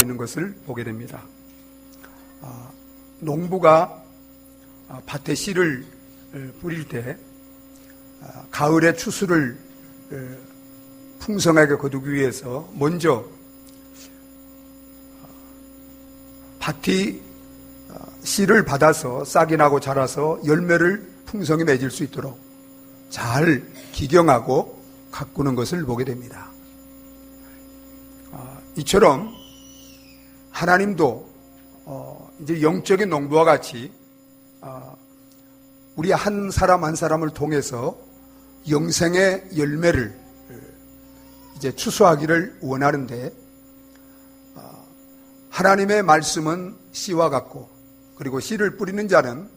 있는 것을 보게 됩니다. 농부가 밭에 씨를 뿌릴 때 가을의 추수를 풍성하게 거두기 위해서 먼저 밭이 씨를 받아서 싹이 나고 자라서 열매를 풍성히 맺을 수 있도록 잘 기경하고 가꾸는 것을 보게 됩니다. 이처럼 하나님도 이제 영적인 농부와 같이 우리 한 사람 한 사람을 통해서 영생의 열매를 이제 추수하기를 원하는데, 하나님의 말씀은 씨와 같고, 그리고 씨를 뿌리는 자는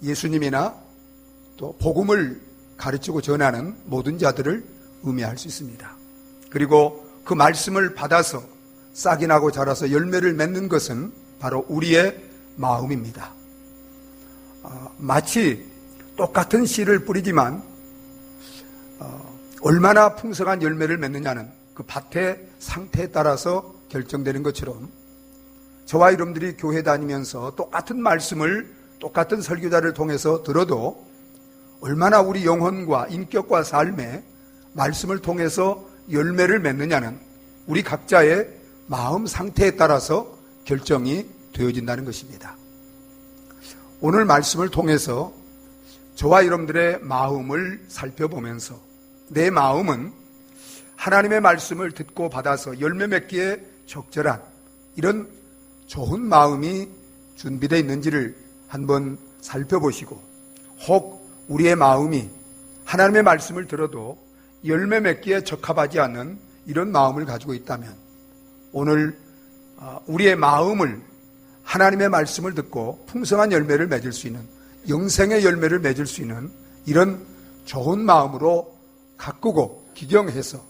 예수님이나 또 복음을 가르치고 전하는 모든 자들을 의미할 수 있습니다. 그리고 그 말씀을 받아서 싹이 나고 자라서 열매를 맺는 것은 바로 우리의 마음입니다. 마치 똑같은 씨를 뿌리지만 얼마나 풍성한 열매를 맺느냐는 그 밭의 상태에 따라서 결정되는 것처럼, 저와 여러분들이 교회 다니면서 똑같은 말씀을 똑같은 설교자를 통해서 들어도 얼마나 우리 영혼과 인격과 삶에 말씀을 통해서 열매를 맺느냐는 우리 각자의 마음 상태에 따라서 결정이 되어진다는 것입니다. 오늘 말씀을 통해서 저와 여러분들의 마음을 살펴보면서 내 마음은 하나님의 말씀을 듣고 받아서 열매 맺기에 적절한 이런 좋은 마음이 준비되어 있는지를 한번 살펴보시고, 혹 우리의 마음이 하나님의 말씀을 들어도 열매 맺기에 적합하지 않는 이런 마음을 가지고 있다면, 오늘 우리의 마음을 하나님의 말씀을 듣고 풍성한 열매를 맺을 수 있는, 영생의 열매를 맺을 수 있는 이런 좋은 마음으로 가꾸고 기경해서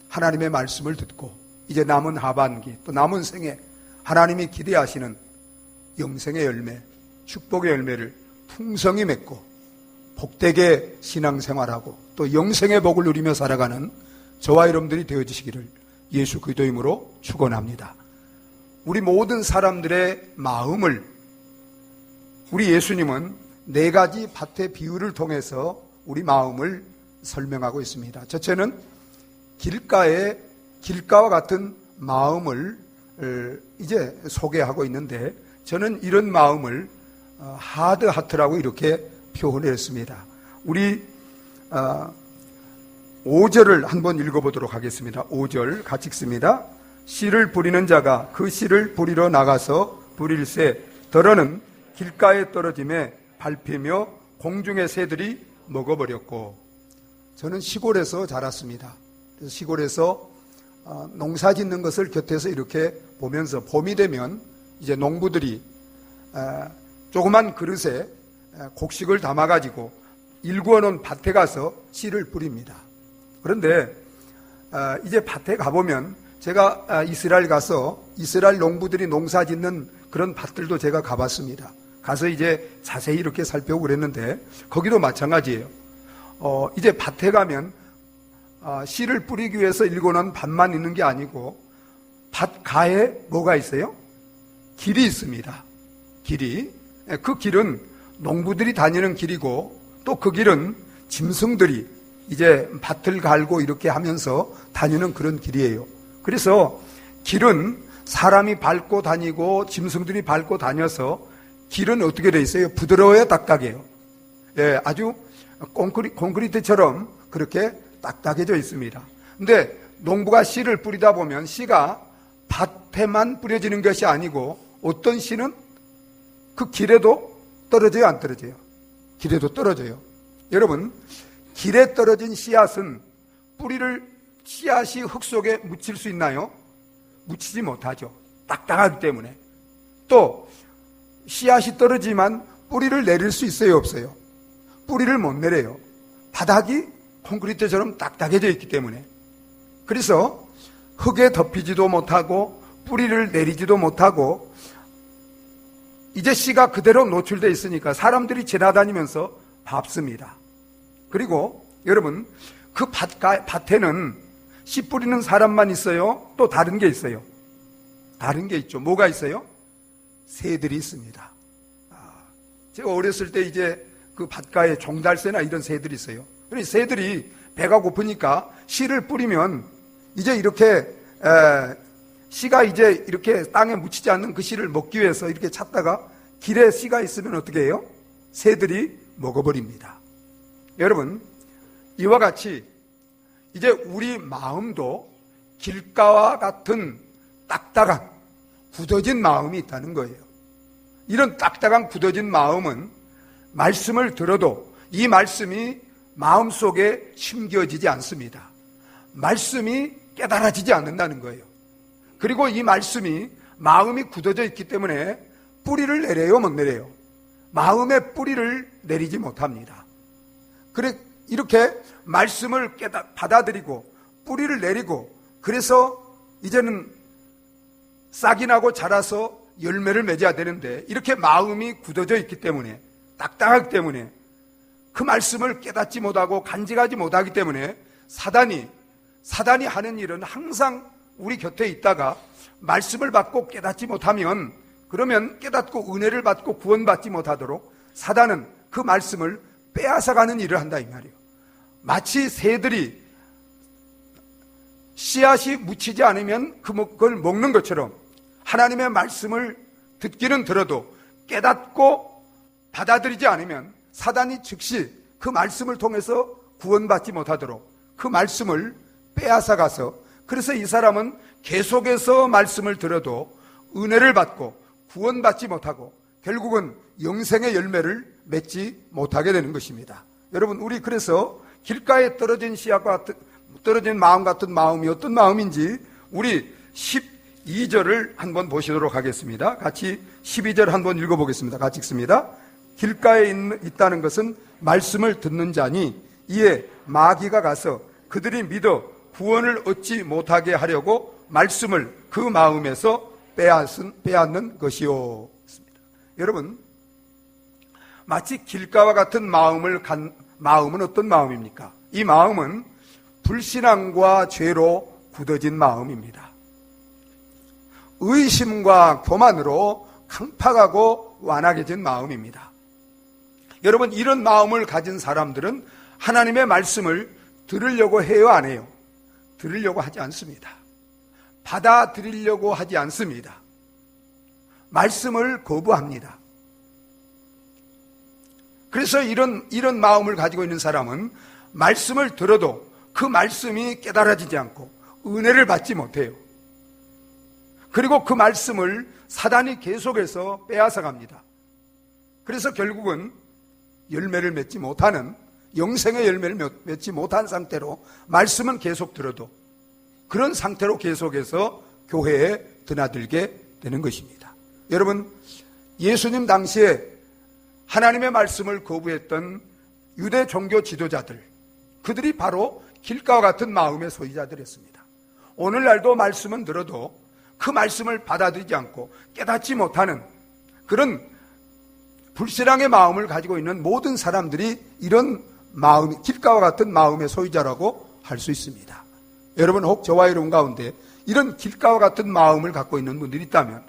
하나님의 말씀을 듣고 이제 남은 하반기 또 남은 생에 하나님이 기대하시는 영생의 열매, 축복의 열매를 풍성히 맺고 복되게 신앙생활하고 또 영생의 복을 누리며 살아가는 저와 여러분들이 되어주시기를 예수 그리스도 이름으로 축원합니다. 우리 모든 사람들의 마음을 우리 예수님은 4가지 밭의 비유를 통해서 우리 마음을 설명하고 있습니다. 첫째는 길가와 같은 마음을 이제 소개하고 있는데, 저는 이런 마음을 하드 하트라고 이렇게 표현했습니다. 우리 5절을 한번 읽어보도록 하겠습니다. 5절 같이 읽습니다. 씨를 뿌리는 자가 그 씨를 뿌리러 나가서 뿌릴새 더러는 길가에 떨어짐에 밟히며 공중의 새들이 먹어버렸고. 저는 시골에서 자랐습니다. 그래서 시골에서 농사 짓는 것을 곁에서 이렇게 보면서 봄이 되면 이제 농부들이 조그만 그릇에 곡식을 담아가지고 일구어 놓은 밭에 가서 씨를 뿌립니다. 그런데 이제 밭에 가보면, 제가 이스라엘 가서 이스라엘 농부들이 농사 짓는 그런 밭들도 제가 가봤습니다. 가서 이제 자세히 이렇게 살펴보고 그랬는데, 거기도 마찬가지예요. 이제 밭에 가면 씨를 뿌리기 위해서 일궈놓은 밭만 있는 게 아니고 밭 가에 뭐가 있어요? 길이 있습니다. 길이. 그 길은 농부들이 다니는 길이고, 또 그 길은 짐승들이 이제 밭을 갈고 이렇게 하면서 다니는 그런 길이에요. 그래서 길은 사람이 밟고 다니고 짐승들이 밟고 다녀서 길은 어떻게 돼 있어요? 부드러워요, 딱딱해요? 예, 아주 콘크리트처럼 그렇게 딱딱해져 있습니다. 근데 농부가 씨를 뿌리다 보면 씨가 밭에만 뿌려지는 것이 아니고 어떤 씨는 그 길에도 떨어져요, 안 떨어져요? 길에도 떨어져요. 여러분, 길에 떨어진 씨앗은 씨앗이 흙 속에 묻힐 수 있나요? 묻히지 못하죠. 딱딱하기 때문에. 또 씨앗이 떨어지만 뿌리를 내릴 수 있어요, 없어요? 뿌리를 못 내려요. 바닥이 콘크리트처럼 딱딱해져 있기 때문에. 그래서 흙에 덮이지도 못하고 뿌리를 내리지도 못하고 이제 씨가 그대로 노출되어 있으니까 사람들이 지나다니면서 밟습니다. 그리고 여러분, 그 밭에는 씨 뿌리는 사람만 있어요? 또 다른 게 있어요? 다른 게 있죠. 뭐가 있어요? 새들이 있습니다. 제가 어렸을 때 이제 그 밭가에 종달새나 이런 새들이 있어요. 그래서 새들이 배가 고프니까 씨를 뿌리면 이제 이렇게 씨가 이제 이렇게 땅에 묻히지 않는 그 씨를 먹기 위해서 이렇게 찾다가 길에 씨가 있으면 어떻게 해요? 새들이 먹어버립니다. 여러분, 이와 같이 이제 우리 마음도 길가와 같은 딱딱한 굳어진 마음이 있다는 거예요. 이런 딱딱한 굳어진 마음은 말씀을 들어도 이 말씀이 마음속에 심겨지지 않습니다. 말씀이 깨달아지지 않는다는 거예요. 그리고 이 말씀이 마음이 굳어져 있기 때문에 뿌리를 내려요, 못 내려요? 마음의 뿌리를 내리지 못합니다. 그래 이렇게 말씀을 받아들이고 뿌리를 내리고 그래서 이제는 싹이 나고 자라서 열매를 맺어야 되는데 이렇게 마음이 굳어져 있기 때문에 딱딱하기 때문에 그 말씀을 깨닫지 못하고 간직하지 못하기 때문에 사단이 하는 일은 항상 우리 곁에 있다가 말씀을 받고 깨닫지 못하면 그러면 깨닫고 은혜를 받고 구원받지 못하도록 사단은 그 말씀을 빼앗아가는 일을 한다 이 말이에요. 마치 새들이 씨앗이 묻히지 않으면 그걸 먹는 것처럼 하나님의 말씀을 듣기는 들어도 깨닫고 받아들이지 않으면 사단이 즉시 그 말씀을 통해서 구원받지 못하도록 그 말씀을 빼앗아가서 그래서 이 사람은 계속해서 말씀을 들어도 은혜를 받고 구원받지 못하고 결국은 영생의 열매를 맺지 못하게 되는 것입니다. 여러분, 우리 그래서 길가에 떨어진 씨앗과 같은 떨어진 마음 같은 마음이 어떤 마음인지 우리 12절을 한번 보시도록 하겠습니다. 같이 12절 한번 읽어보겠습니다. 같이 읽습니다. 길가에 있다는 것은 말씀을 듣는 자니 이에 마귀가 가서 그들이 믿어 구원을 얻지 못하게 하려고 말씀을 그 마음에서 빼앗는 것이요. 여러분, 마치 길가와 같은 마음은 어떤 마음입니까? 이 마음은 불신앙과 죄로 굳어진 마음입니다. 의심과 교만으로 강팍하고 완악해진 마음입니다. 여러분, 이런 마음을 가진 사람들은 하나님의 말씀을 들으려고 해요, 안 해요? 들으려고 하지 않습니다. 받아들이려고 하지 않습니다. 말씀을 거부합니다. 그래서 이런 마음을 가지고 있는 사람은 말씀을 들어도 그 말씀이 깨달아지지 않고 은혜를 받지 못해요. 그리고 그 말씀을 사단이 계속해서 빼앗아 갑니다. 그래서 결국은 열매를 맺지 못하는 영생의 열매를 맺지 못한 상태로 말씀은 계속 들어도 그런 상태로 계속해서 교회에 드나들게 되는 것입니다. 여러분, 예수님 당시에 하나님의 말씀을 거부했던 유대 종교 지도자들, 그들이 바로 길가와 같은 마음의 소유자들이었습니다. 오늘날도 말씀은 들어도 그 말씀을 받아들이지 않고 깨닫지 못하는 그런 불신앙의 마음을 가지고 있는 모든 사람들이 이런 마음, 길가와 같은 마음의 소유자라고 할 수 있습니다. 여러분, 혹 저와 여러분 가운데 이런 길가와 같은 마음을 갖고 있는 분들이 있다면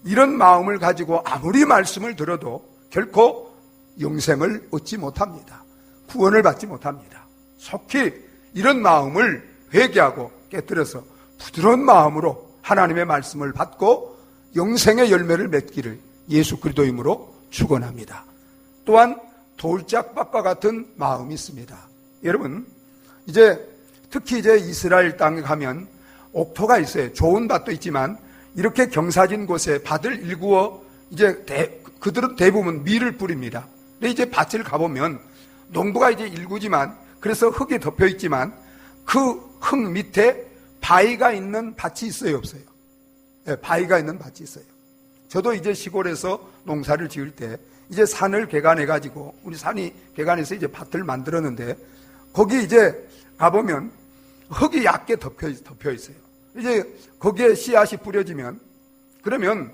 이런 마음을 가지고 아무리 말씀을 들어도 결코 영생을 얻지 못합니다. 구원을 받지 못합니다. 속히 이런 마음을 회개하고 깨뜨려서 부드러운 마음으로 하나님의 말씀을 받고 영생의 열매를 맺기를 예수 그리스도 이름으로 축원합니다. 또한 돌짝밭과 같은 마음이 있습니다. 여러분, 특히 이스라엘 땅에 가면 옥토가 있어요. 좋은 밭도 있지만 이렇게 경사진 곳에 밭을 일구어 그들은 대부분 밀을 뿌립니다. 근데 이제 밭을 가보면 농부가 일구지만 그래서 흙이 덮여 있지만 그 흙 밑에 바위가 있는 밭이 있어요, 없어요? 네, 바위가 있는 밭이 있어요. 저도 시골에서 농사를 지을 때 산을 개간해가지고 우리 산이 개간해서 밭을 만들었는데 거기 가보면 흙이 얇게 덮여 있어요. 거기에 씨앗이 뿌려지면 그러면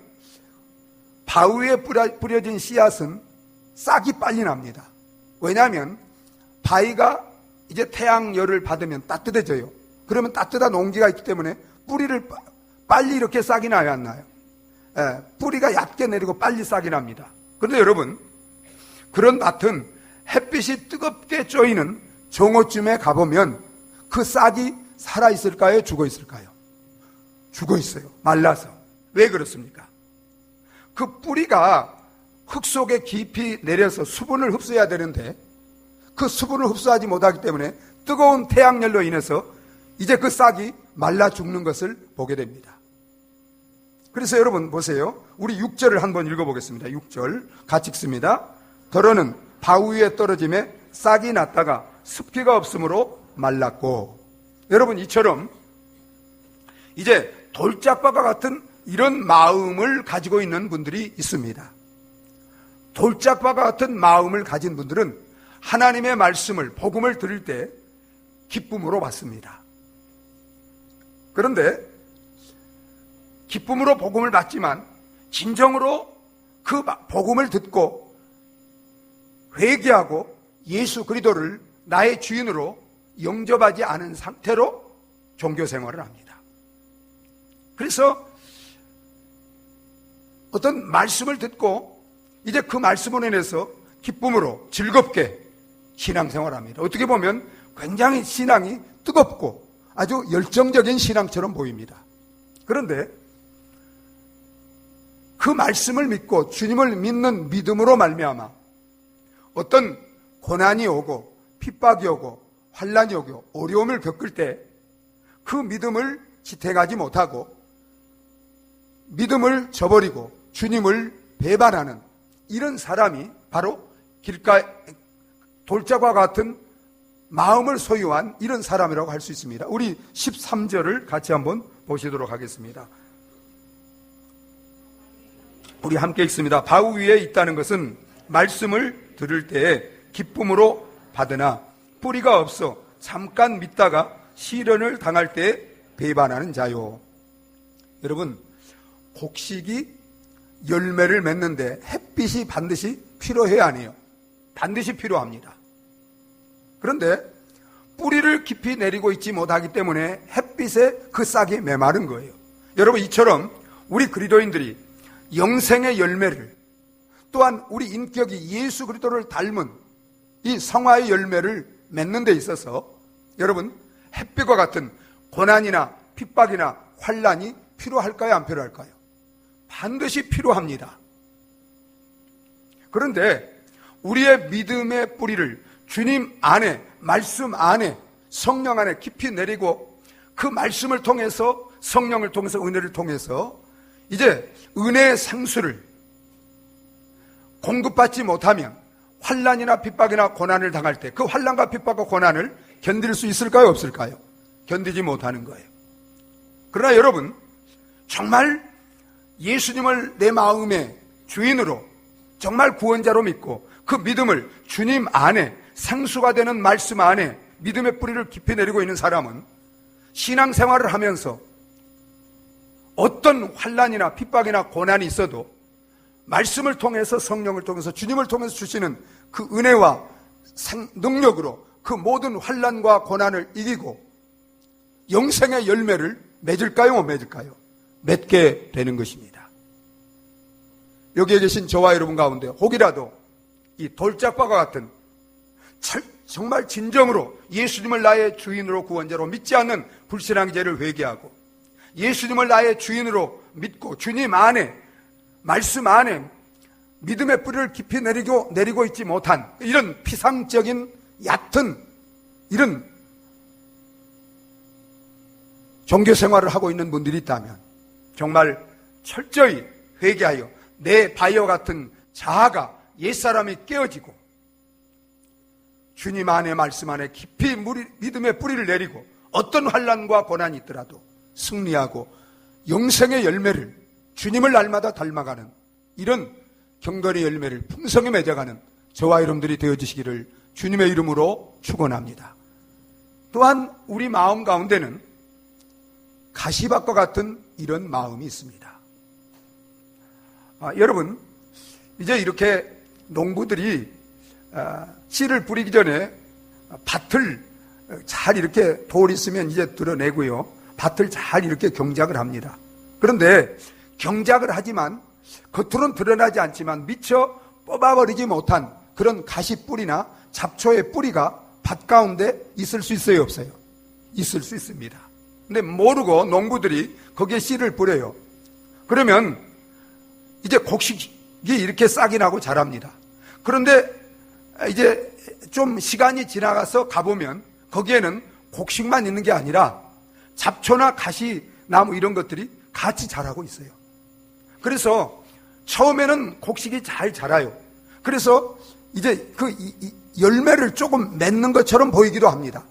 바위에 뿌려진 씨앗은 싹이 빨리 납니다. 왜냐하면 바위가 태양열을 받으면 따뜻해져요. 그러면 따뜻한 온기가 있기 때문에 빨리 이렇게 싹이 나요, 안 나요? 뿌리가 얕게 내리고 빨리 싹이 납니다. 그런데 여러분, 그런 밭은 햇빛이 뜨겁게 쬐이는 정오쯤에 가보면 그 싹이 살아있을까요? 죽어있을까요? 죽어있어요. 말라서. 왜 그렇습니까? 그 뿌리가 흙 속에 깊이 내려서 수분을 흡수해야 되는데 그 수분을 흡수하지 못하기 때문에 뜨거운 태양열로 인해서 이제 그 싹이 말라 죽는 것을 보게 됩니다. 그래서 여러분 보세요. 우리 6절을 한번 읽어보겠습니다. 6절 같이 읽습니다. 더러는 바위 위에 떨어짐에 싹이 났다가 습기가 없으므로 말랐고. 여러분 이처럼 이제 돌짝밭과 같은 이런 마음을 가지고 있는 분들이 있습니다. 돌짝밭과 같은 마음을 가진 분들은 하나님의 말씀을 복음을 들을 때 기쁨으로 받습니다. 그런데 기쁨으로 복음을 받지만 진정으로 그 복음을 듣고 회개하고 예수 그리스도를 나의 주인으로 영접하지 않은 상태로 종교 생활을 합니다. 그래서 어떤 말씀을 듣고 이제 그 말씀으로 인해서 기쁨으로 즐겁게 신앙생활을 합니다. 어떻게 보면 굉장히 신앙이 뜨겁고 아주 열정적인 신앙처럼 보입니다. 그런데 그 말씀을 믿고 주님을 믿는 믿음으로 말미암아 어떤 고난이 오고 핍박이 오고 환난이 오고 어려움을 겪을 때 그 믿음을 지탱하지 못하고 믿음을 저버리고 주님을 배반하는 이런 사람이 바로 길가에 돌짝과 같은 마음을 소유한 이런 사람이라고 할 수 있습니다. 우리 13절을 같이 한번 보시도록 하겠습니다. 우리 함께 읽습니다. 바위 위에 있다는 것은 말씀을 들을 때에 기쁨으로 받으나 뿌리가 없어 잠깐 믿다가 시련을 당할 때 배반하는 자요. 여러분, 곡식이 열매를 맺는데 햇빛이 반드시 필요해야 하네요. 반드시 필요합니다. 그런데 뿌리를 깊이 내리고 있지 못하기 때문에 햇빛에 그 싹이 메마른 거예요. 여러분, 이처럼 우리 그리스도인들이 영생의 열매를, 또한 우리 인격이 예수 그리스도를 닮은 이 성화의 열매를 맺는 데 있어서 여러분, 햇빛과 같은 고난이나 핍박이나 환난이 필요할까요? 안 필요할까요? 반드시 필요합니다. 그런데 우리의 믿음의 뿌리를 주님 안에, 말씀 안에, 성령 안에 깊이 내리고 그 말씀을 통해서, 성령을 통해서, 은혜를 통해서 이제 은혜의 상수를 공급받지 못하면 환난이나 핍박이나 고난을 당할 때 그 환난과 핍박과 고난을 견딜 수 있을까요? 없을까요? 견디지 못하는 거예요. 그러나 여러분, 정말 예수님을 내 마음의 주인으로 정말 구원자로 믿고 그 믿음을 주님 안에 상수가 되는 말씀 안에 믿음의 뿌리를 깊이 내리고 있는 사람은 신앙생활을 하면서 어떤 환난이나 핍박이나 고난이 있어도 말씀을 통해서, 성령을 통해서, 주님을 통해서 주시는 그 은혜와 능력으로 그 모든 환난과 고난을 이기고 영생의 열매를 맺을까요? 못 맺을까요? 맺게 되는 것입니다. 여기에 계신 저와 여러분 가운데 혹이라도 이 돌짝밭과 같은 정말 진정으로 예수님을 나의 주인으로 구원자로 믿지 않는 불신앙의 죄를 회개하고 예수님을 나의 주인으로 믿고 주님 안에, 말씀 안에 믿음의 뿌리를 깊이 내리고 있지 못한 이런 피상적인 얕은 이런 종교 생활을 하고 있는 분들이 있다면 정말 철저히 회개하여 내 바위와 같은 자아가, 옛사람이 깨어지고 주님 안에, 말씀 안에 깊이 믿음의 뿌리를 내리고 어떤 환난과 고난이 있더라도 승리하고 영생의 열매를, 주님을 날마다 닮아가는 이런 경건의 열매를 풍성히 맺어가는 저와 여러분들이 되어주시기를 주님의 이름으로 축원합니다. 또한 우리 마음 가운데는 가시밭과 같은 이런 마음이 있습니다. 여러분, 이제 이렇게 농부들이 씨를 뿌리기 전에 밭을 잘 이렇게 돌 있으면 이제 드러내고요, 밭을 잘 이렇게 경작을 합니다. 그런데 경작을 하지만 겉으로는 드러나지 않지만 미처 뽑아버리지 못한 그런 가시뿌리나 잡초의 뿌리가 밭 가운데 있을 수 있어요, 없어요? 있을 수 있습니다. 근데 모르고 농부들이 거기에 씨를 뿌려요. 그러면 이제 곡식이 이렇게 싹이 나고 자랍니다. 그런데 이제 좀 시간이 지나가서 가보면 거기에는 곡식만 있는 게 아니라 잡초나 가시나무 이런 것들이 같이 자라고 있어요. 그래서 처음에는 곡식이 잘 자라요. 그래서 이제 그 열매를 조금 맺는 것처럼 보이기도 합니다.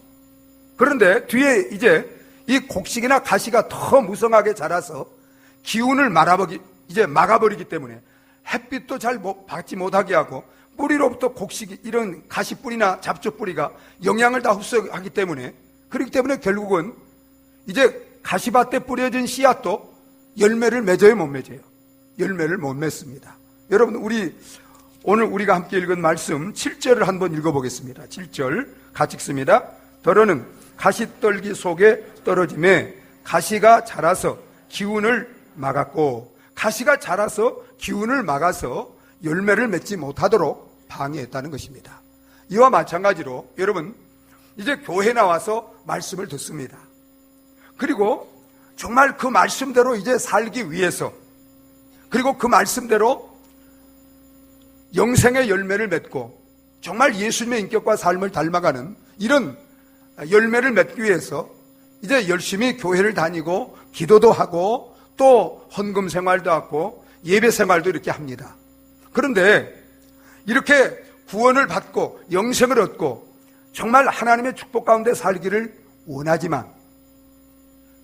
그런데 뒤에 이제 이 곡식이나 가시가 더 무성하게 자라서 기운을 막아버리기 때문에 햇빛도 잘 받지 못하게 하고 뿌리로부터 곡식이 이런 가시뿌리나 잡초뿌리가 영양을 다 흡수하기 때문에, 그렇기 때문에 결국은 이제 가시밭에 뿌려진 씨앗도 열매를 맺어요, 못 맺어요? 열매를 못 맺습니다. 여러분, 오늘 우리가 함께 읽은 말씀 7절을 한번 읽어보겠습니다. 7절 같이 읽습니다. 더러는 가시떨기 속에 떨어짐에 가시가 자라서 기운을 막았고, 가시가 자라서 기운을 막아서 열매를 맺지 못하도록 방해했다는 것입니다. 이와 마찬가지로 여러분, 이제 교회 나와서 말씀을 듣습니다. 그리고 정말 그 말씀대로 이제 살기 위해서, 그리고 그 말씀대로 영생의 열매를 맺고 정말 예수님의 인격과 삶을 닮아가는 이런 열매를 맺기 위해서 이제 열심히 교회를 다니고 기도도 하고 또 헌금 생활도 하고 예배 생활도 이렇게 합니다. 그런데 이렇게 구원을 받고 영생을 얻고 정말 하나님의 축복 가운데 살기를 원하지만,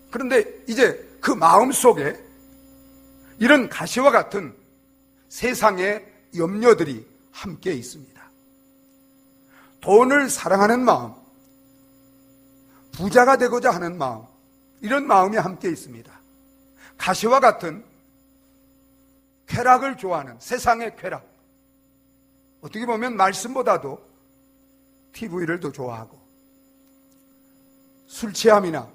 그런데 이제 그 마음 속에 이런 가시와 같은 세상의 염려들이 함께 있습니다. 돈을 사랑하는 마음, 부자가 되고자 하는 마음, 이런 마음이 함께 있습니다. 가시와 같은 쾌락을 좋아하는 세상의 쾌락, 어떻게 보면 말씀보다도 TV를 더 좋아하고 술 취함이나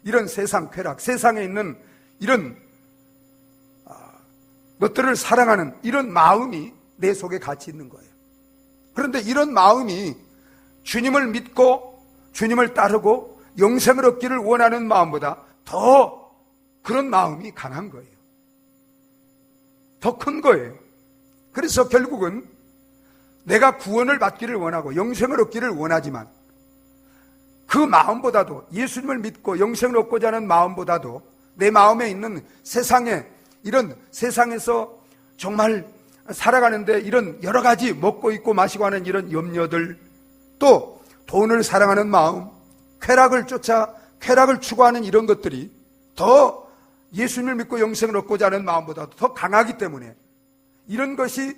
이런 세상 쾌락, 세상에 있는 이런 것들을 사랑하는 이런 마음이 내 속에 같이 있는 거예요. 그런데 이런 마음이 주님을 믿고 주님을 따르고 영생을 얻기를 원하는 마음보다 더 그런 마음이 강한 거예요. 더 큰 거예요. 그래서 결국은 내가 구원을 받기를 원하고 영생을 얻기를 원하지만 그 마음보다도, 예수님을 믿고 영생을 얻고자 하는 마음보다도 내 마음에 있는 세상에, 이런 세상에서 정말 살아가는데 이런 여러 가지 먹고 입고 마시고 하는 이런 염려들, 또 돈을 사랑하는 마음, 쾌락을 추구하는 이런 것들이 더 예수님을 믿고 영생을 얻고자 하는 마음보다 더 강하기 때문에 이런 것이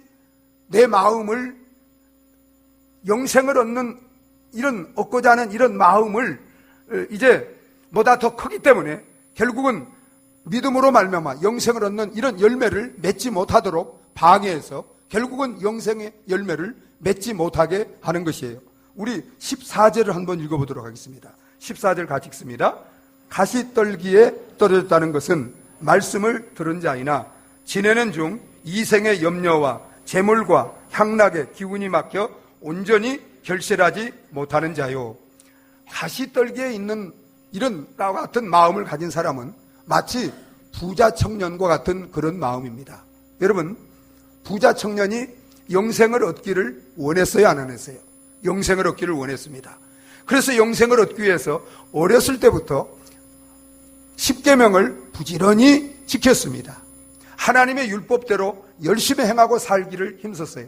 내 마음을 영생을 얻고자 하는 이런 마음을 이제 보다 더 크기 때문에 결국은 믿음으로 말미암아 영생을 얻는 이런 열매를 맺지 못하도록 방해해서 결국은 영생의 열매를 맺지 못하게 하는 것이에요. 우리 14절을 한번 읽어보도록 하겠습니다. 14절 같이 읽습니다. 가시떨기에 떨어졌다는 것은 말씀을 들은 자이나 지내는 중 이생의 염려와 재물과 향락에 기운이 막혀 온전히 결실하지 못하는 자요. 가시떨기에 있는 이런 나와 같은 마음을 가진 사람은 마치 부자 청년과 같은 그런 마음입니다. 여러분, 부자 청년이 영생을 얻기를 원했어요, 안 원했어요? 영생을 얻기를 원했습니다. 그래서 영생을 얻기 위해서 어렸을 때부터 10계명을 부지런히 지켰습니다. 하나님의 율법대로 열심히 행하고 살기를 힘썼어요.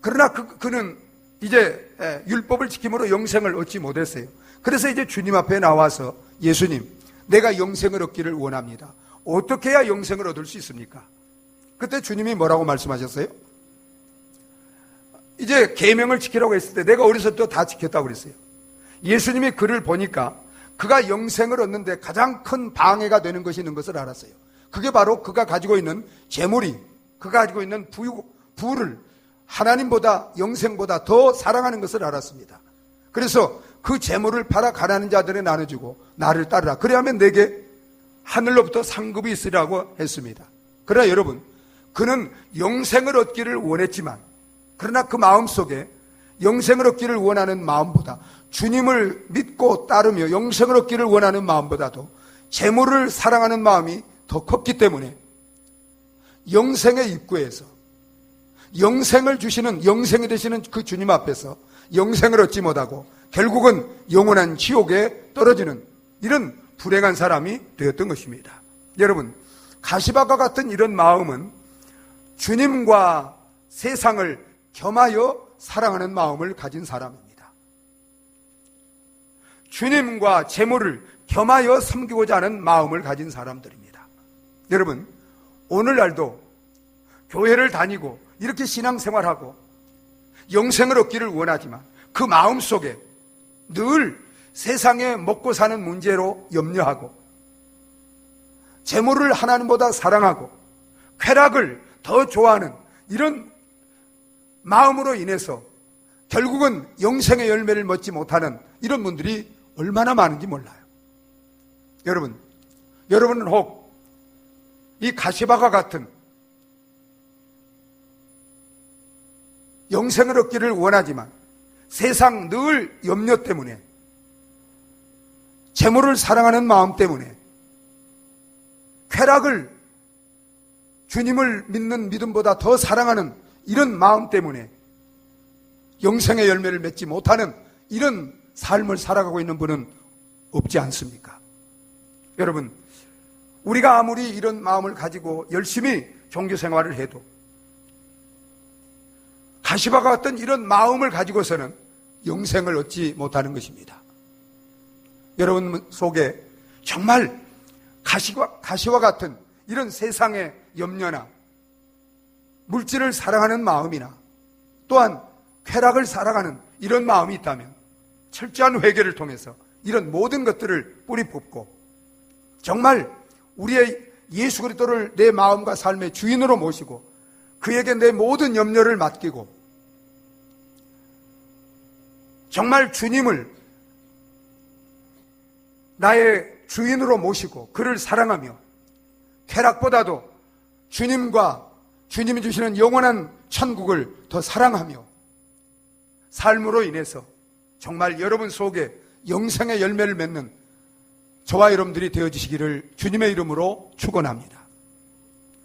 그러나 그는 이제 율법을 지킴으로 영생을 얻지 못했어요. 그래서 이제 주님 앞에 나와서 예수님, 내가 영생을 얻기를 원합니다. 어떻게 해야 영생을 얻을 수 있습니까? 그때 주님이 뭐라고 말씀하셨어요? 이제 계명을 지키라고 했을 때 내가 어렸을 때 다 지켰다고 그랬어요. 예수님이 그를 보니까 그가 영생을 얻는데 가장 큰 방해가 되는 것이 있는 것을 알았어요. 그게 바로 그가 가지고 있는 재물이, 그가 가지고 있는 부를 하나님보다 영생보다 더 사랑하는 것을 알았습니다. 그래서 그 재물을 팔아 가난한 자들에 나눠주고 나를 따르라. 그래야면 내게 하늘로부터 상급이 있으라고 했습니다. 그러나 여러분, 그는 영생을 얻기를 원했지만, 그러나 그 마음속에 영생을 얻기를 원하는 마음보다, 주님을 믿고 따르며 영생을 얻기를 원하는 마음보다도 재물을 사랑하는 마음이 더 컸기 때문에 영생의 입구에서 영생을 주시는, 영생이 되시는 그 주님 앞에서 영생을 얻지 못하고 결국은 영원한 지옥에 떨어지는 이런 불행한 사람이 되었던 것입니다. 여러분, 가시밭과 같은 이런 마음은 주님과 세상을 겸하여 사랑하는 마음을 가진 사람입니다. 주님과 재물을 겸하여 섬기고자 하는 마음을 가진 사람들입니다. 여러분, 오늘날도 교회를 다니고 이렇게 신앙생활하고 영생을 얻기를 원하지만 그 마음속에 늘 세상에 먹고 사는 문제로 염려하고 재물을 하나님보다 사랑하고 쾌락을 더 좋아하는 이런 마음으로 인해서 결국은 영생의 열매를 맺지 못하는 이런 분들이 얼마나 많은지 몰라요. 여러분은 혹 이 가시밭과 같은 영생을 얻기를 원하지만 세상 늘 염려 때문에, 재물을 사랑하는 마음 때문에, 쾌락을 주님을 믿는 믿음보다 더 사랑하는 이런 마음 때문에 영생의 열매를 맺지 못하는 이런 삶을 살아가고 있는 분은 없지 않습니까? 여러분, 우리가 아무리 이런 마음을 가지고 열심히 종교생활을 해도 가시밭과 같은 이런 마음을 가지고서는 영생을 얻지 못하는 것입니다. 여러분 속에 정말 가시와 같은 이런 세상의 염려나 물질을 사랑하는 마음이나 또한 쾌락을 사랑하는 이런 마음이 있다면 철저한 회개를 통해서 이런 모든 것들을 뿌리 뽑고 정말 우리의 예수 그리스도를 내 마음과 삶의 주인으로 모시고 그에게 내 모든 염려를 맡기고 정말 주님을 나의 주인으로 모시고 그를 사랑하며 쾌락보다도 주님과 주님이 주시는 영원한 천국을 더 사랑하며 삶으로 인해서 정말 여러분 속에 영생의 열매를 맺는 저와 여러분들이 되어주시기를 주님의 이름으로 축원합니다.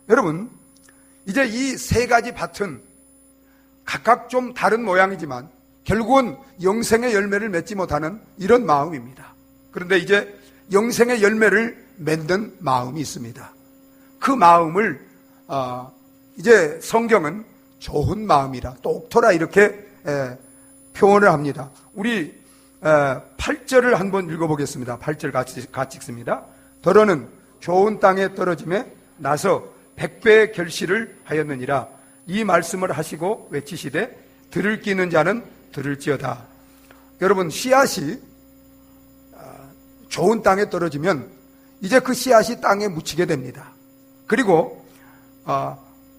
여러분, 이제 이 세 가지 밭은 각각 좀 다른 모양이지만 결국은 영생의 열매를 맺지 못하는 이런 마음입니다. 그런데 이제 영생의 열매를 맺는 마음이 있습니다. 그 마음을 이제 성경은 좋은 마음이라, 똑토라 이렇게 표현을 합니다. 우리 8절을 한번 읽어보겠습니다. 8절 같이 읽습니다. 더러는 좋은 땅에 떨어짐에 나서 100배의 결실을 하였느니라. 이 말씀을 하시고 외치시되 들을 끼는 자는 들을지어다. 여러분, 씨앗이 좋은 땅에 떨어지면 이제 그 씨앗이 땅에 묻히게 됩니다. 그리고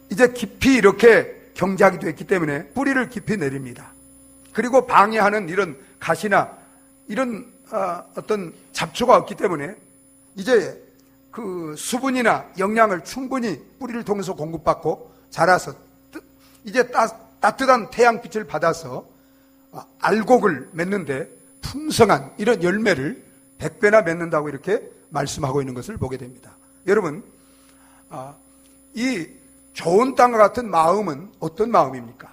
이제 깊이 이렇게 경작이 됐기 때문에 뿌리를 깊이 내립니다. 그리고 방해하는 이런 가시나 이런 어떤 잡초가 없기 때문에 이제 그 수분이나 영양을 충분히 뿌리를 통해서 공급받고 자라서 이제 따뜻한 태양빛을 받아서 알곡을 맺는데 풍성한 이런 열매를 100배나 맺는다고 이렇게 말씀하고 있는 것을 보게 됩니다. 여러분, 이 좋은 땅과 같은 마음은 어떤 마음입니까?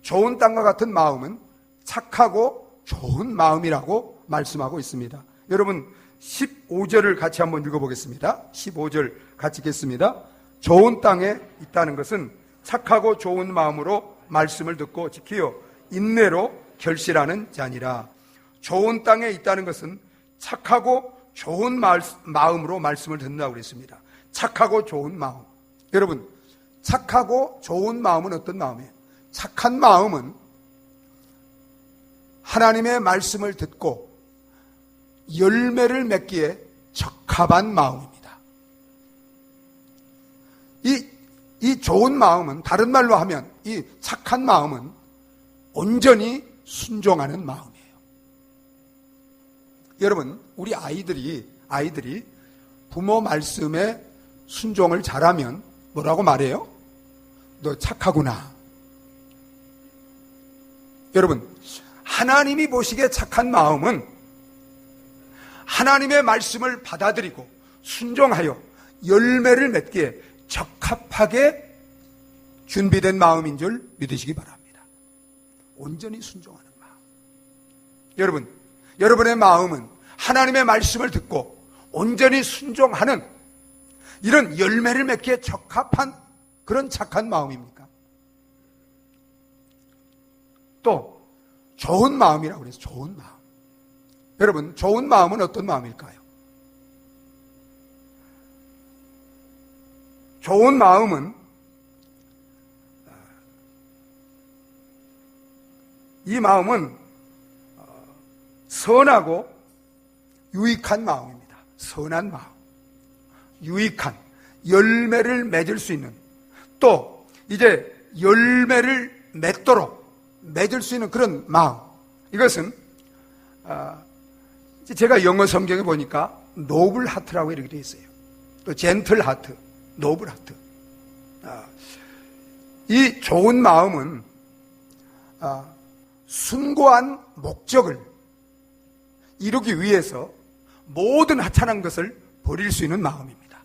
좋은 땅과 같은 마음은 착하고 좋은 마음이라고 말씀하고 있습니다. 여러분, 15절을 같이 한번 읽어보겠습니다. 15절 같이 읽겠습니다. 좋은 땅에 있다는 것은 착하고 좋은 마음으로 말씀을 듣고 지키어 인내로 결실하는 자니라. 좋은 땅에 있다는 것은 착하고 좋은 마음으로 말씀을 듣는다고 그랬습니다. 착하고 좋은 마음. 여러분, 착하고 좋은 마음은 어떤 마음이에요? 착한 마음은 하나님의 말씀을 듣고 열매를 맺기에 적합한 마음입니다. 이 좋은 마음은, 다른 말로 하면 이 착한 마음은 온전히 순종하는 마음이에요. 여러분, 우리 아이들이 부모 말씀에 순종을 잘하면 뭐라고 말해요? 너 착하구나. 여러분, 하나님이 보시기에 착한 마음은 하나님의 말씀을 받아들이고 순종하여 열매를 맺기에 적합하게 준비된 마음인 줄 믿으시기 바랍니다. 온전히 순종하는 마음. 여러분, 여러분의 마음은 하나님의 말씀을 듣고 온전히 순종하는 이런 열매를 맺기에 적합한 그런 착한 마음입니까? 또 좋은 마음이라고 그래서 좋은 마음. 여러분, 좋은 마음은 어떤 마음일까요? 좋은 마음은 이 마음은 선하고 유익한 마음입니다. 선한 마음, 유익한 열매를 맺을 수 있는, 또 이제 열매를 맺을 수 있는 그런 마음. 이것은 제가 영어 성경에 보니까 노블 하트라고 이렇게 되어 있어요. 또 젠틀 하트, 노블 하트. 이 좋은 마음은 숭고한 목적을 이루기 위해서 모든 하찮은 것을 버릴 수 있는 마음입니다.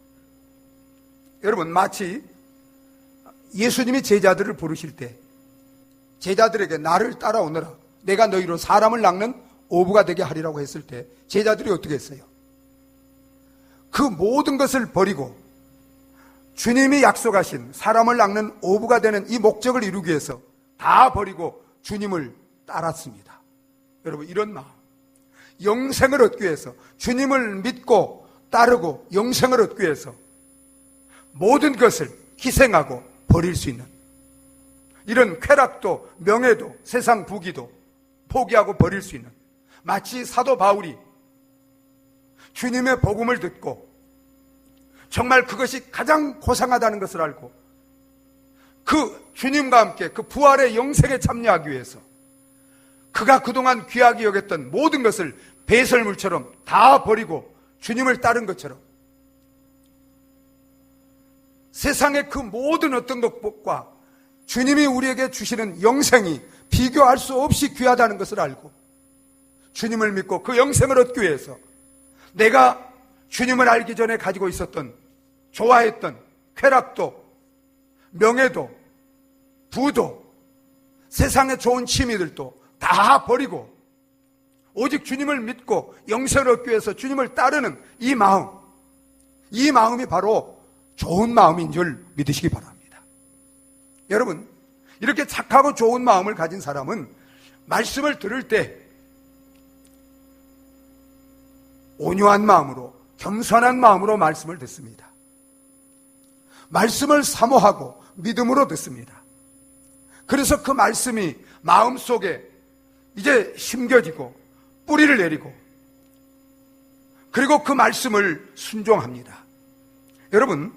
여러분, 마치 예수님이 제자들을 부르실 때 제자들에게 나를 따라오너라, 내가 너희로 사람을 낚는 어부가 되게 하리라고 했을 때 제자들이 어떻게 했어요? 그 모든 것을 버리고 주님이 약속하신 사람을 낚는 어부가 되는 이 목적을 이루기 위해서 다 버리고 주님을 따랐습니다. 여러분, 이런 마음, 영생을 얻기 위해서, 주님을 믿고 따르고 영생을 얻기 위해서 모든 것을 희생하고 버릴 수 있는 이런 쾌락도 명예도 세상 부귀도 포기하고 버릴 수 있는, 마치 사도 바울이 주님의 복음을 듣고 정말 그것이 가장 고상하다는 것을 알고 그 주님과 함께 그 부활의 영생에 참여하기 위해서 그가 그동안 귀하게 여겼던 모든 것을 배설물처럼 다 버리고 주님을 따른 것처럼 세상의 그 모든 어떤 것과 주님이 우리에게 주시는 영생이 비교할 수 없이 귀하다는 것을 알고 주님을 믿고 그 영생을 얻기 위해서 내가 주님을 알기 전에 가지고 있었던 좋아했던 쾌락도 명예도 부도 세상의 좋은 취미들도 다 버리고 오직 주님을 믿고 영생을 얻기 위해서 주님을 따르는 이 마음이 바로 좋은 마음인 줄 믿으시기 바랍니다. 여러분, 이렇게 착하고 좋은 마음을 가진 사람은 말씀을 들을 때 온유한 마음으로, 겸손한 마음으로 말씀을 듣습니다. 말씀을 사모하고 믿음으로 듣습니다. 그래서 그 말씀이 마음속에 이제 심겨지고 뿌리를 내리고 그리고 그 말씀을 순종합니다. 여러분,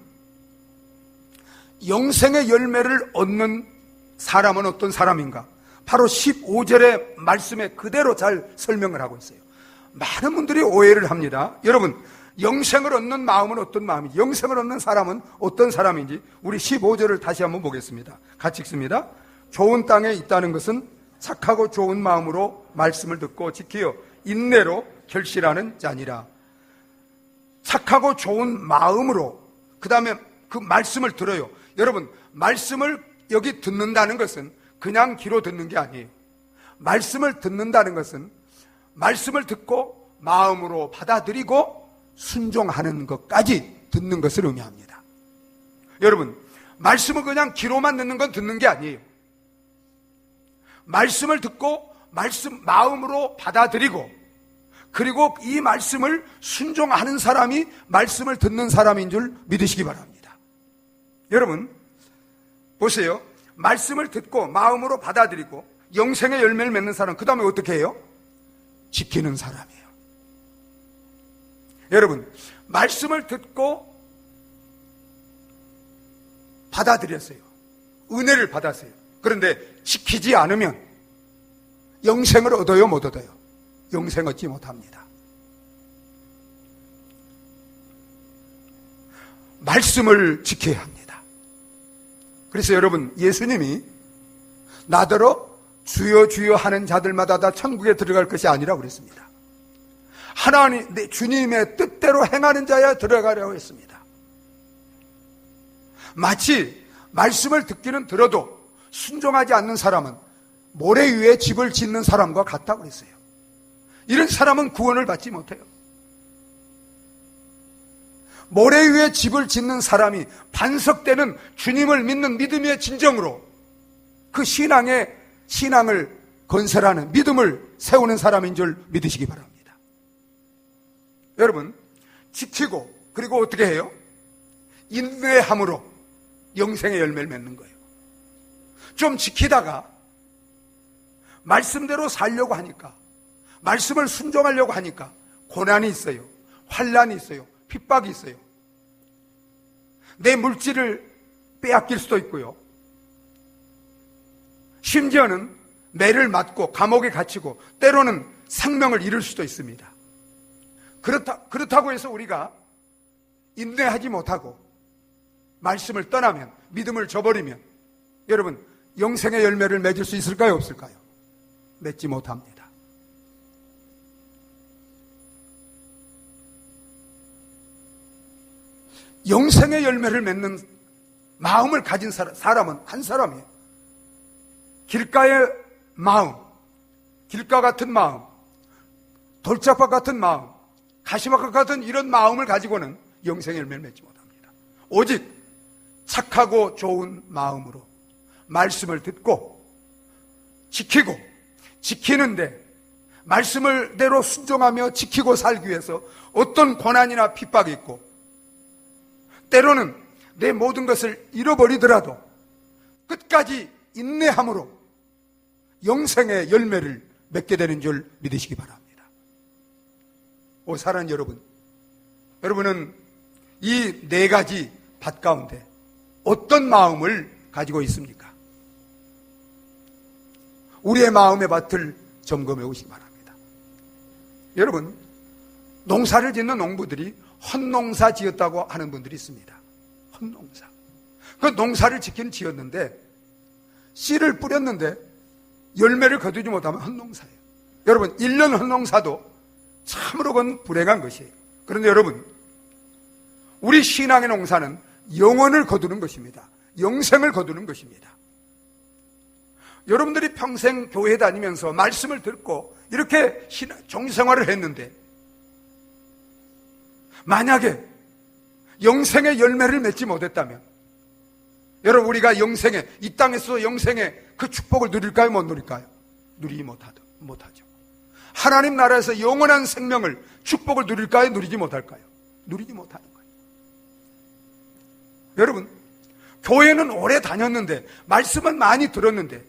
영생의 열매를 얻는 사람은 어떤 사람인가? 바로 15절의 말씀에 그대로 잘 설명을 하고 있어요. 많은 분들이 오해를 합니다. 여러분, 영생을 얻는 마음은 어떤 마음인지, 영생을 얻는 사람은 어떤 사람인지 우리 15절을 다시 한번 보겠습니다. 같이 읽습니다. 좋은 땅에 있다는 것은 착하고 좋은 마음으로 말씀을 듣고 지키어 인내로 결실하는 자니라. 착하고 좋은 마음으로, 그 다음에 그 말씀을 들어요. 여러분, 말씀을 여기 듣는다는 것은 그냥 귀로 듣는 게 아니에요. 말씀을 듣는다는 것은 말씀을 듣고 마음으로 받아들이고 순종하는 것까지 듣는 것을 의미합니다. 여러분, 말씀을 그냥 귀로만 듣는 건 듣는 게 아니에요. 말씀을 듣고 마음으로 받아들이고 그리고 이 말씀을 순종하는 사람이 말씀을 듣는 사람인 줄 믿으시기 바랍니다. 여러분, 보세요. 말씀을 듣고 마음으로 받아들이고 영생의 열매를 맺는 사람, 그 다음에 어떻게 해요? 지키는 사람이에요. 여러분, 말씀을 듣고 받아들였어요. 은혜를 받았어요. 그런데 지키지 않으면 영생을 얻어요, 못 얻어요? 영생 얻지 못합니다. 말씀을 지켜야 합니다. 그래서 여러분, 예수님이 나더러 주여 주여 하는 자들마다 다 천국에 들어갈 것이 아니라고 그랬습니다. 하나님, 내 주님의 뜻대로 행하는 자야 들어가려고 했습니다. 마치 말씀을 듣기는 들어도 순종하지 않는 사람은 모래 위에 집을 짓는 사람과 같다고 그랬어요. 이런 사람은 구원을 받지 못해요. 모래 위에 집을 짓는 사람이 반석되는 주님을 믿는 믿음의 진정으로 그 신앙을 건설하는 믿음을 세우는 사람인 줄 믿으시기 바랍니다. 여러분, 지키고 그리고 어떻게 해요? 인내함으로 영생의 열매를 맺는 거예요. 좀 지키다가 말씀대로 살려고 하니까, 말씀을 순종하려고 하니까 고난이 있어요. 환난이 있어요. 핍박이 있어요. 내 물질을 빼앗길 수도 있고요. 심지어는 매를 맞고 감옥에 갇히고 때로는 생명을 잃을 수도 있습니다. 그렇다고 해서 우리가 인내하지 못하고 말씀을 떠나면, 믿음을 저버리면 여러분, 영생의 열매를 맺을 수 있을까요? 없을까요? 맺지 못합니다. 영생의 열매를 맺는 마음을 가진 사람은 한 사람이에요. 길가의 마음, 길가 같은 마음, 돌짝밭 같은 마음, 가시밭 같은 이런 마음을 가지고는 영생의 열매를 맺지 못합니다. 오직 착하고 좋은 마음으로 말씀을 듣고 지키고, 지키는데 말씀을 대로 순종하며 지키고 살기 위해서 어떤 고난이나 핍박이 있고, 때로는 내 모든 것을 잃어버리더라도 끝까지 인내함으로 영생의 열매를 맺게 되는 줄 믿으시기 바랍니다. 오, 사랑하는 여러분, 여러분은 이 네 가지 밭 가운데 어떤 마음을 가지고 있습니까? 우리의 마음의 밭을 점검해 오시기 바랍니다. 여러분, 농사를 짓는 농부들이 헛농사 지었다고 하는 분들이 있습니다. 헛농사. 그 농사를 지었는데 씨를 뿌렸는데 열매를 거두지 못하면 헛농사예요. 여러분, 1년 헛농사도 참으로 그건 불행한 것이에요. 그런데 여러분, 우리 신앙의 농사는 영혼을 거두는 것입니다. 영생을 거두는 것입니다. 여러분들이 평생 교회 다니면서 말씀을 듣고 이렇게 종생활을 했는데 만약에 영생의 열매를 맺지 못했다면 여러분, 우리가 이 땅에서 영생의 그 축복을 누릴까요? 못 누릴까요? 누리지 못하죠. 하나님 나라에서 영원한 생명을, 축복을 누릴까요? 누리지 못할까요? 누리지 못하는 거예요. 여러분, 교회는 오래 다녔는데, 말씀은 많이 들었는데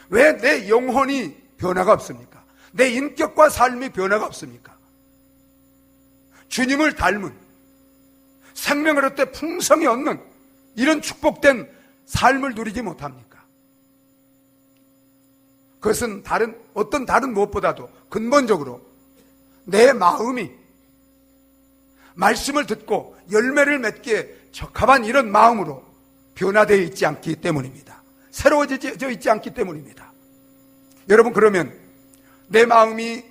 왜 내 영혼이 변화가 없습니까? 내 인격과 삶이 변화가 없습니까? 주님을 닮은, 생명을 얻되 풍성히 얻는 이런 축복된 삶을 누리지 못합니까? 그것은 어떤 다른 무엇보다도 근본적으로 내 마음이 말씀을 듣고 열매를 맺기에 적합한 이런 마음으로 변화되어 있지 않기 때문입니다. 새로워져 있지 않기 때문입니다. 여러분, 그러면 내 마음이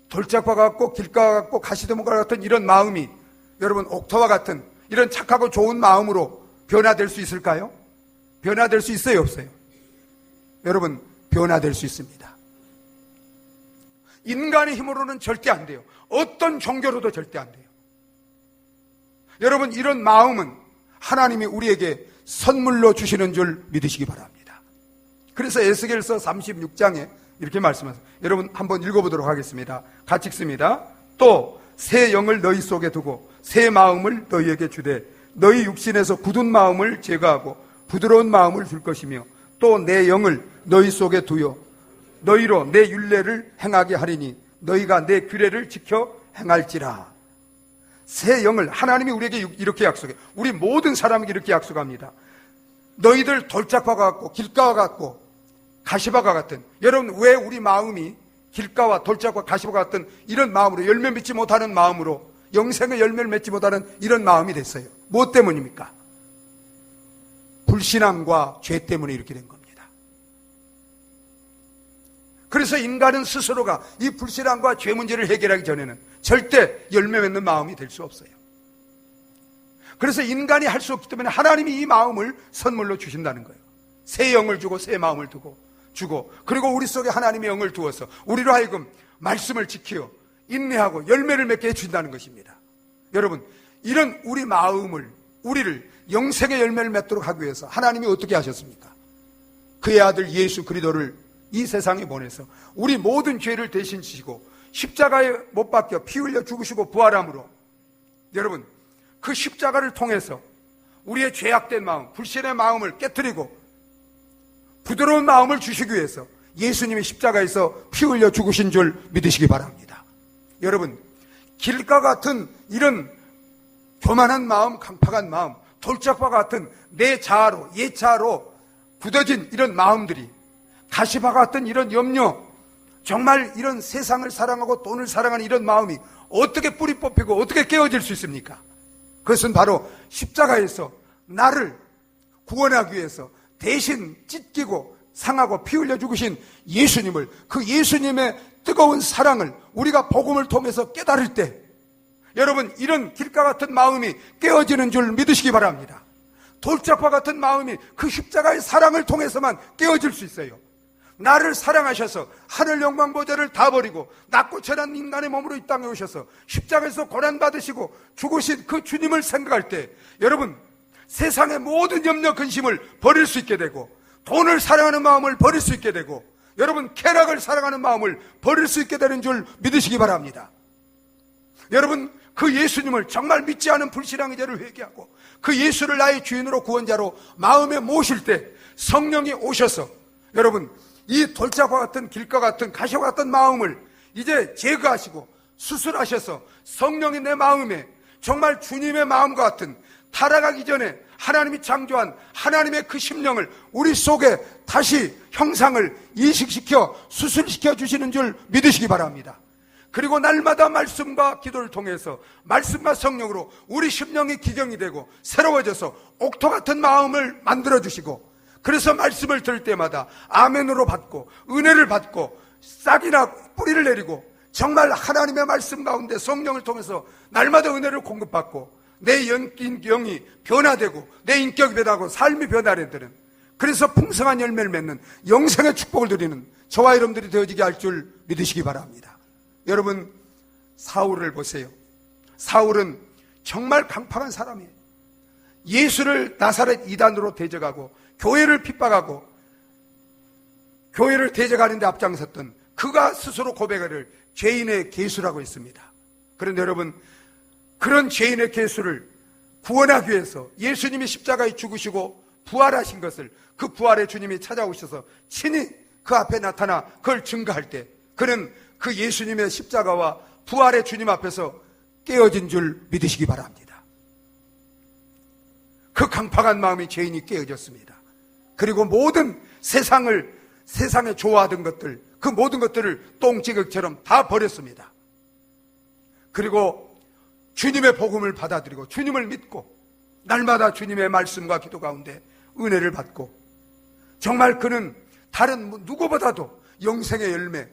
돌짝과 같고 길가와 같고 가시덤과 같은 이런 마음이 여러분 옥토와 같은 이런 착하고 좋은 마음으로 변화될 수 있을까요? 변화될 수 있어요, 없어요? 여러분, 변화될 수 있습니다. 인간의 힘으로는 절대 안 돼요. 어떤 종교로도 절대 안 돼요. 여러분, 이런 마음은 하나님이 우리에게 선물로 주시는 줄 믿으시기 바랍니다. 그래서 에스겔서 36장에 이렇게 말씀하세요. 여러분 한번 읽어보도록 하겠습니다. 같이 읽습니다. 또 새 영을 너희 속에 두고 새 마음을 너희에게 주되 너희 육신에서 굳은 마음을 제거하고 부드러운 마음을 줄 것이며 또 내 영을 너희 속에 두여 너희로 내 율례를 행하게 하리니 너희가 내 규례를 지켜 행할지라. 새 영을 하나님이 우리에게 이렇게 약속해요. 우리 모든 사람에게 이렇게 약속합니다. 너희들 돌짝과 같고 길가와 같고 가시밭과 같은, 여러분 왜 우리 마음이 길가와 돌짝과 가시밭과 같은 이런 마음으로 열매 맺지 못하는 마음으로 영생의 열매를 맺지 못하는 이런 마음이 됐어요? 무엇 때문입니까? 불신앙과 죄 때문에 이렇게 된 겁니다. 그래서 인간은 스스로가 이 불신앙과 죄 문제를 해결하기 전에는 절대 열매 맺는 마음이 될 수 없어요. 그래서 인간이 할 수 없기 때문에 하나님이 이 마음을 선물로 주신다는 거예요. 새 영을 주고 새 마음을 주고 그리고 우리 속에 하나님의 영을 두어서 우리로 하여금 말씀을 지키어 인내하고 열매를 맺게 해준다는 것입니다. 여러분, 이런 우리 마음을, 우리를 영생의 열매를 맺도록 하기 위해서 하나님이 어떻게 하셨습니까? 그의 아들 예수 그리스도를 이 세상에 보내서 우리 모든 죄를 대신 지시고 십자가에 못 박혀 피 흘려 죽으시고 부활함으로, 여러분, 그 십자가를 통해서 우리의 죄악된 마음, 불신의 마음을 깨뜨리고 부드러운 마음을 주시기 위해서 예수님이 십자가에서 피 흘려 죽으신 줄 믿으시기 바랍니다. 여러분, 길가 같은 이런 교만한 마음, 강팍한 마음, 돌짝과 같은 내 자아로, 옛자아로 굳어진 이런 마음들이, 가시바 같은 이런 염려, 정말 이런 세상을 사랑하고 돈을 사랑하는 이런 마음이 어떻게 뿌리 뽑히고 어떻게 깨어질 수 있습니까? 그것은 바로 십자가에서 나를 구원하기 위해서 대신 찢기고 상하고 피 흘려 죽으신 예수님을, 그 예수님의 뜨거운 사랑을 우리가 복음을 통해서 깨달을 때, 여러분, 이런 길가 같은 마음이 깨어지는 줄 믿으시기 바랍니다. 돌짝과 같은 마음이 그 십자가의 사랑을 통해서만 깨어질 수 있어요. 나를 사랑하셔서 하늘 영광 보좌를 다 버리고 낮고 천한 인간의 몸으로 이 땅에 오셔서 십자가에서 고난받으시고 죽으신 그 주님을 생각할 때, 여러분, 세상의 모든 염려 근심을 버릴 수 있게 되고, 돈을 사랑하는 마음을 버릴 수 있게 되고, 여러분, 쾌락을 사랑하는 마음을 버릴 수 있게 되는 줄 믿으시기 바랍니다. 여러분, 그 예수님을 정말 믿지 않은 불신앙의 죄를 회개하고 그 예수를 나의 주인으로 구원자로 마음에 모실 때 성령이 오셔서, 여러분, 이 돌짝과 같은 길가 같은 가시와 같은 마음을 이제 제거하시고 수술하셔서 성령이 내 마음에 정말 주님의 마음과 같은, 타락하기 전에 하나님이 창조한 하나님의 그 심령을 우리 속에 다시 형상을 이식시켜 수술시켜 주시는 줄 믿으시기 바랍니다. 그리고 날마다 말씀과 기도를 통해서 말씀과 성령으로 우리 심령이 기경이 되고 새로워져서 옥토 같은 마음을 만들어 주시고, 그래서 말씀을 들을 때마다 아멘으로 받고 은혜를 받고 싹이나 뿌리를 내리고 정말 하나님의 말씀 가운데 성령을 통해서 날마다 은혜를 공급받고 내 영이 변화되고 내 인격이 변화하고 삶이 변화되는, 그래서 풍성한 열매를 맺는 영생의 축복을 드리는 저와 여러분들이 되어지게 할 줄 믿으시기 바랍니다. 여러분, 사울을 보세요. 사울은 정말 강팍한 사람이에요. 예수를 나사렛 이단으로 대적하고 교회를 핍박하고 교회를 대적하는 데 앞장섰던, 그가 스스로 고백을 죄인의 계수라고 했습니다. 그런데 여러분, 그런 죄인의 계수를 구원하기 위해서 예수님이 십자가에 죽으시고 부활하신 것을, 그 부활의 주님이 찾아오셔서 친히 그 앞에 나타나 그걸 증거할 때, 그는 그 예수님의 십자가와 부활의 주님 앞에서 깨어진 줄 믿으시기 바랍니다. 그 강팍한 마음이 죄인이 깨어졌습니다. 그리고 모든 세상에 좋아하던 것들, 그 모든 것들을 똥지극처럼 다 버렸습니다. 그리고 주님의 복음을 받아들이고 주님을 믿고 날마다 주님의 말씀과 기도 가운데 은혜를 받고, 정말 그는 다른 누구보다도 영생의 열매,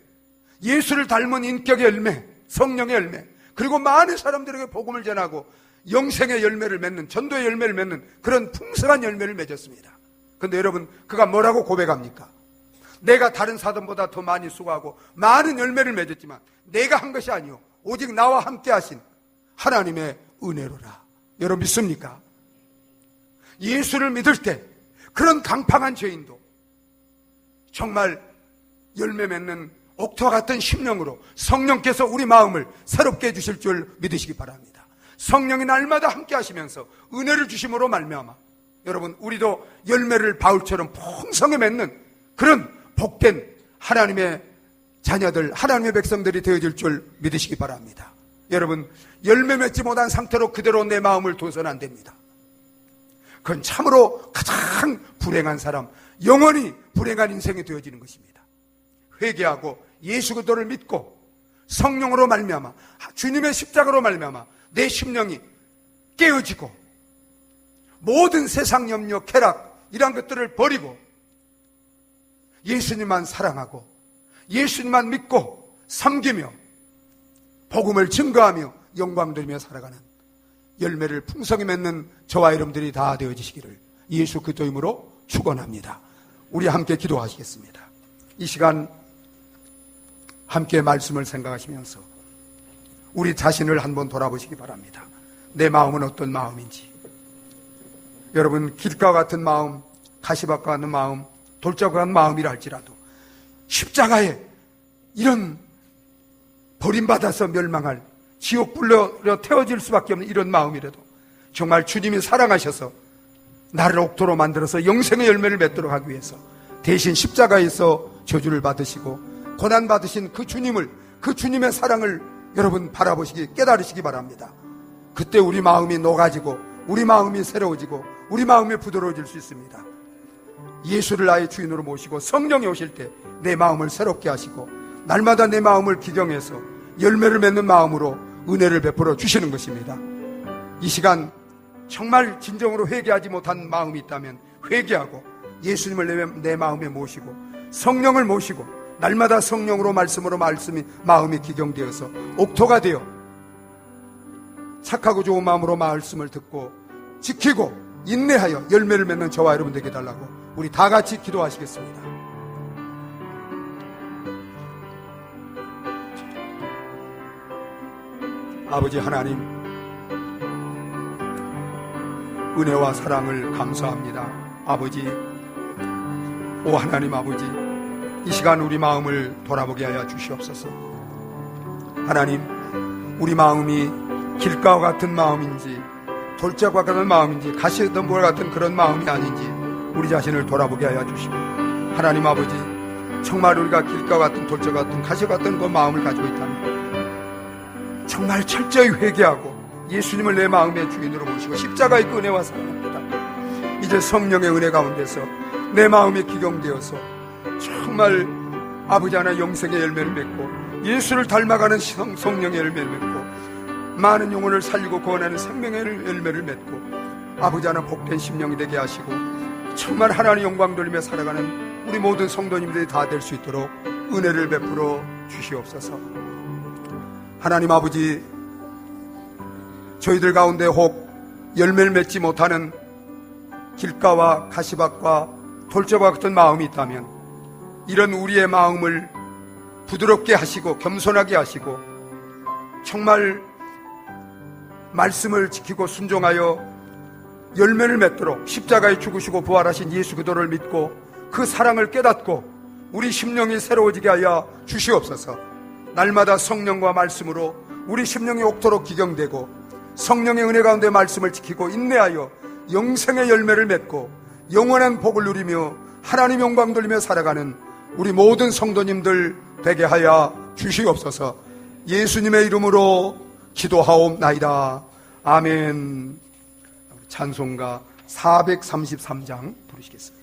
예수를 닮은 인격의 열매, 성령의 열매, 그리고 많은 사람들에게 복음을 전하고 영생의 열매를 맺는, 전도의 열매를 맺는 그런 풍성한 열매를 맺었습니다. 그런데 여러분, 그가 뭐라고 고백합니까? 내가 다른 사람보다 더 많이 수고하고 많은 열매를 맺었지만 내가 한 것이 아니요 오직 나와 함께 하신 하나님의 은혜로라. 여러분 믿습니까? 예수를 믿을 때 그런 강팍한 죄인도 정말 열매 맺는 옥토와 같은 심령으로 성령께서 우리 마음을 새롭게 해주실 줄 믿으시기 바랍니다. 성령이 날마다 함께 하시면서 은혜를 주심으로 말미암아 여러분, 우리도 열매를 바울처럼 풍성히 맺는 그런 복된 하나님의 자녀들, 하나님의 백성들이 되어질 줄 믿으시기 바랍니다. 여러분, 열매 맺지 못한 상태로 그대로 내 마음을 둬서는 안 됩니다. 그건 참으로 가장 불행한 사람, 영원히 불행한 인생이 되어지는 것입니다. 회개하고 예수 그리스도를 믿고 성령으로 말미암아, 주님의 십자가로 말미암아 내 심령이 깨어지고 모든 세상 염려, 쾌락 이런 것들을 버리고 예수님만 사랑하고 예수님만 믿고 섬기며 복음을 증거하며 영광 돌리며 살아가는 열매를 풍성히 맺는 저와 여러분들이 다 되어지시기를 예수 그리스도 이름으로 축원합니다. 우리 함께 기도하시겠습니다. 이 시간 함께 말씀을 생각하시면서 우리 자신을 한번 돌아보시기 바랍니다. 내 마음은 어떤 마음인지. 여러분, 길가와 같은 마음, 가시밭과 같은 마음, 돌짝과 같은 마음이라 할지라도 십자가에 이런 버림받아서 멸망할 지옥 불러 태워질 수밖에 없는 이런 마음이라도 정말 주님이 사랑하셔서 나를 옥토로 만들어서 영생의 열매를 맺도록 하기 위해서 대신 십자가에서 저주를 받으시고 고난받으신 그 주님을, 그 주님의 사랑을 여러분 바라보시기, 깨달으시기 바랍니다. 그때 우리 마음이 녹아지고 우리 마음이 새로워지고 우리 마음이 부드러워질 수 있습니다. 예수를 나의 주인으로 모시고 성령이 오실 때 내 마음을 새롭게 하시고 날마다 내 마음을 기경해서 열매를 맺는 마음으로 은혜를 베풀어 주시는 것입니다. 이 시간 정말 진정으로 회개하지 못한 마음이 있다면 회개하고 예수님을 내 마음에 모시고 성령을 모시고 날마다 성령으로 말씀으로 마음이 기경되어서 옥토가 되어 착하고 좋은 마음으로 말씀을 듣고 지키고 인내하여 열매를 맺는 저와 여러분 되게 해달라고 우리 다 같이 기도하시겠습니다. 아버지 하나님, 은혜와 사랑을 감사합니다. 아버지, 오 하나님 아버지, 이 시간 우리 마음을 돌아보게 하여 주시옵소서. 하나님, 우리 마음이 길가와 같은 마음인지 돌짝과 같은 마음인지 가시덤불 같은 그런 마음이 아닌지 우리 자신을 돌아보게 하여 주시고, 하나님 아버지, 정말 우리가 길가와 같은 돌짝과 같은 가시와 같은 그 마음을 가지고 있다면 정말 철저히 회개하고 예수님을 내 마음의 주인으로 모시고 십자가의 그 은혜와 사랑합니다. 이제 성령의 은혜 가운데서 내 마음이 기경되어서 정말 아버지 하나 영생의 열매를 맺고 예수를 닮아가는 성령의 열매를 맺고 많은 영혼을 살리고 구원하는 생명의 열매를 맺고 아버지 하나 복된 심령이 되게 하시고 정말 하나님 영광 돌리며 살아가는 우리 모든 성도님들이 다 될 수 있도록 은혜를 베풀어 주시옵소서. 하나님 아버지, 저희들 가운데 혹 열매를 맺지 못하는 길가와 가시밭과 돌짝과 같은 마음이 있다면 이런 우리의 마음을 부드럽게 하시고 겸손하게 하시고 정말 말씀을 지키고 순종하여 열매를 맺도록 십자가에 죽으시고 부활하신 예수 그리스도를 믿고 그 사랑을 깨닫고 우리 심령이 새로워지게 하여 주시옵소서. 날마다 성령과 말씀으로 우리 심령이 옥토록 기경되고 성령의 은혜 가운데 말씀을 지키고 인내하여 영생의 열매를 맺고 영원한 복을 누리며 하나님 영광 돌리며 살아가는 우리 모든 성도님들 되게 하여 주시옵소서. 예수님의 이름으로 기도하옵나이다. 아멘. 찬송가 433장 부르시겠습니다.